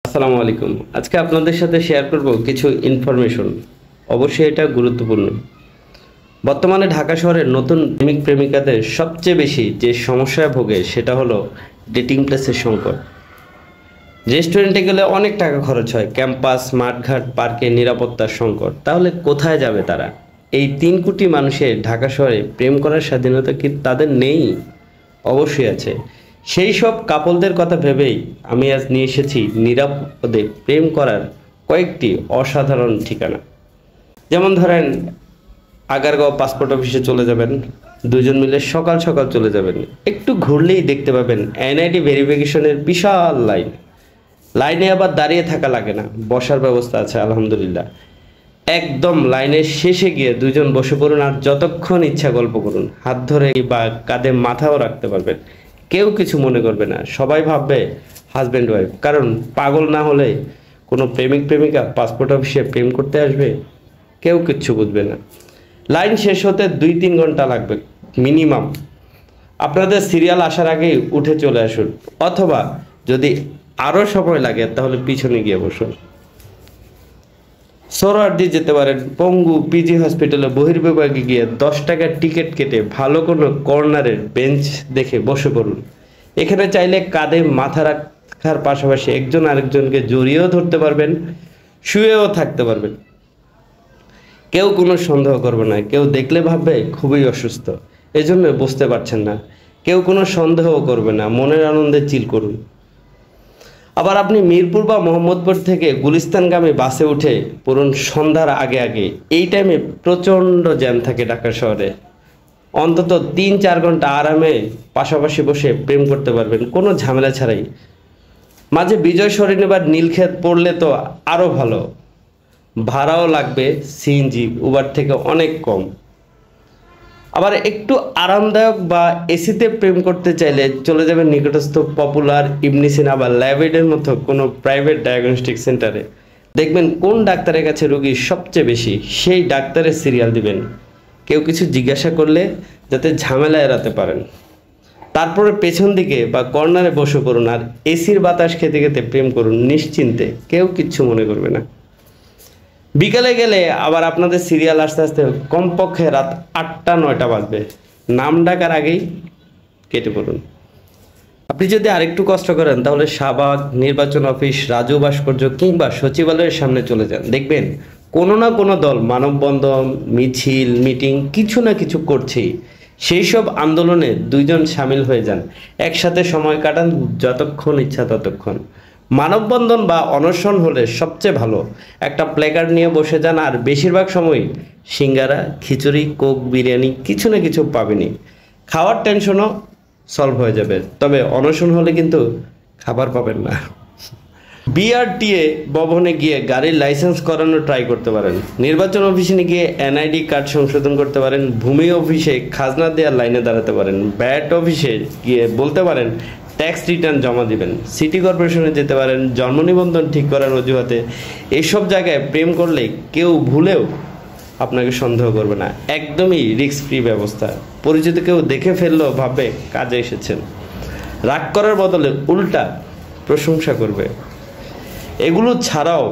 আসসালামু আলাইকুম। আজকে আপনাদের সাথে শেয়ার করব কিছু ইনফরমেশন। অবশ্যই এটা গুরুত্বপূর্ণ। বর্তমানে ঢাকা শহরের নতুন প্রেমিক প্রেমিকাদের সবচেয়ে বেশি যে সমস্যায় ভোগে সেটা হলো ডেটিং প্লেসের সংকট। রেস্টুরেন্টে গেলে অনেক টাকা খরচ হয়, ক্যাম্পাস, মাঠঘাট, পার্কে নিরাপত্তার সংকট। তাহলে কোথায় যাবে তারা? এই 3 কোটি মানুষের ঢাকা শহরে প্রেম করার স্বাধীনতা কি তাদের নেই? অবশ্যই আছে। সেই সব কাপলদের কথা ভেবেই আমি আজ নিয়ে এসেছি নিরাপদে প্রেম করার কয়েকটি অসাধারণ ঠিকানা। যেমন ধরেন, আগারগাঁও পাসপোর্ট অফিসে চলে যাবেন, দুজন মিলে সকাল সকাল চলে যাবেন। একটু ঘুরলেই দেখতে পাবেন এনআইডি ভেরিফিকেশনের বিশাল লাইন। লাইনে আবার দাঁড়িয়ে থাকা লাগে না, বসার ব্যবস্থা আছে আলহামদুলিল্লাহ। একদম লাইনের শেষে গিয়ে দুজন বসে পড়ুন আর যতক্ষণ ইচ্ছা গল্প করুন। হাত ধরে বা কাঁধে মাথাও রাখতে পারবেন, কেউ কিছু মনে করবে না। সবাই ভাববে হাজব্যান্ড ওয়াইফ। কারণ পাগল না হলে কোনো প্রেমিক প্রেমিকা পাসপোর্ট অফিসে প্রেম করতে আসবে? কেউ কিচ্ছু বুঝবে না। লাইন শেষ হতে 2-3 ঘন্টা লাগবে মিনিমাম। আপনাদের সিরিয়াল আসার আগেই উঠে চলে আসুন, অথবা যদি আরও সময় লাগে তাহলে পিছনে গিয়ে বসুন। সোহরাওয়ার্দী যেতে পারেন, পঙ্গু পিজি হসপিটালে বহির্বিভাগে গিয়ে 10 টাকার টিকিট কেটে ভালো কোনো কর্নারের বেঞ্চ দেখে বসে পড়ুন। এখানে চাইলে কাঁধে মাথা রাখার পাশাপাশি একজন আরেকজনকে জড়িয়েও ধরতে পারবেন, শুয়েও থাকতে পারবেন। কেউ কোনো সন্দেহ করবে না, কেউ দেখলে ভাববে খুবই অসুস্থ, এজন্য বুঝতে পারছেন না। কেউ কোনো সন্দেহও করবে না, মনের আনন্দে চিল করুন। আবার আপনি মিরপুর বা মোহাম্মদপুর থেকে গুলিস্তানগামী বাসে উঠে পড়ুন সন্ধ্যার আগে আগে। এই টাইমে প্রচণ্ড জ্যাম থাকে ঢাকা শহরে। অন্তত 3-4 ঘন্টা আরামে পাশাপাশি বসে প্রেম করতে পারবেন কোনো ঝামেলা ছাড়াই। মাঝে বিজয় সরণি বা নীলক্ষেত পড়লে তো আরও ভালো। ভাড়াও লাগবে সিএনজি উবার থেকে অনেক কম। আবার একটু আরামদায়ক বা এসিতে প্রেম করতে চাইলে চলে যাবেন নিকটস্থ পপুলার, ইবনে সিনা বা ল্যাবএডের মতো কোনো প্রাইভেট ডায়াগনস্টিক সেন্টারে। দেখবেন কোন ডাক্তারের কাছে রোগী সবচেয়ে বেশি, সেই ডাক্তারের সিরিয়াল দিবেন। কেউ কিছু জিজ্ঞাসা করলে যাতে ঝামেলা এড়াতে পারেন। তারপরে পেছন দিকে বা কর্নারে বসে পড়ুন আর এসির বাতাস খেতে খেতে প্রেম করুন নিশ্চিন্তে, কেউ কিচ্ছু মনে করবে না। বিকালে গেলে আবার আপনাদের সিরিয়াল আসতে আসতে কমপক্ষে রাত 8টা-9টা বাজবে। নাম ডাকার আগেই কেটে পড়ুন। আপনি যদি আরেকটু কষ্ট করেন তাহলে শাহবাগ, নির্বাচন অফিস, রাজু ভাস্কর্য কিংবা সচিবালয়ের সামনে চলে যান। দেখবেন কোনো না কোনো দল মানববন্ধন, মিছিল, মিটিং কিছু না কিছু করছেই। সেই সব আন্দোলনে দুইজন সামিল হয়ে যান, একসাথে সময় কাটান যতক্ষণ ইচ্ছা ততক্ষণ। মানববন্ধন বা অনশন হলে সবচেয়ে ভালো একটা প্ল্যাকার্ড নিয়ে বসে যান, আর বেশিরভাগ সময় সিঙ্গারা, খিচুড়ি, কোক, বিরিয়ানি কিছু না কিছু পাবেনই। খাওয়ার টেনশনও সলভ হয়ে যাবে, তবে অনশন হলে কিন্তু খাবার পাবেন না। বিআরটিএ ভবনে গিয়ে গাড়ির লাইসেন্স করানো ট্রাই করতে পারেন। নির্বাচন অফিসে গিয়ে এনআইডি কার্ড সংশোধন করতে পারেন। ভূমি অফিসে খাজনা দেওয়ার লাইনে দাঁড়াতে পারেন। ব্যাট অফিসে গিয়ে বলতে পারেন ট্যাক্স রিটার্ন জমা দিবেন। সিটি কর্পোরেশনে যেতে পারেন জন্ম নিবন্ধন ঠিক করার অজুহাতে। এইসব জায়গায় প্রেম করলে কেউ ভুলেও আপনাকে সন্দেহ করবে না, একদমই রিস্ক ফ্রি ব্যবস্থা। পরিচিত কেউ দেখে ফেললেও ভাববে কাজে এসেছেন, রাগ করার বদলে উল্টা প্রশংসা করবে। এগুলো ছাড়াও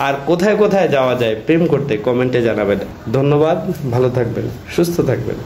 আর কোথায় কোথায় যাওয়া যায় প্রেম করতে কমেন্টে জানাবেন। ধন্যবাদ, ভালো থাকবেন, সুস্থ থাকবেন।